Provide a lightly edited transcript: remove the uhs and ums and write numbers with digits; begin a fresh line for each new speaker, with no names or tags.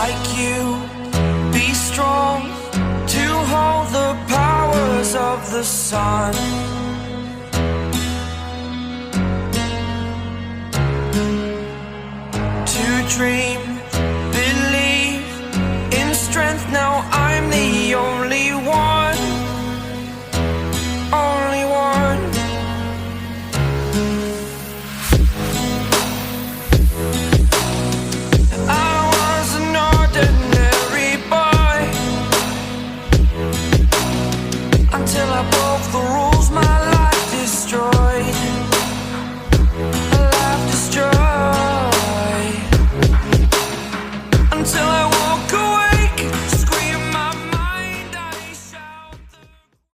like you, be strong to hold the powers of the sun. To dream, believe in strength, now I'm the only one, only one.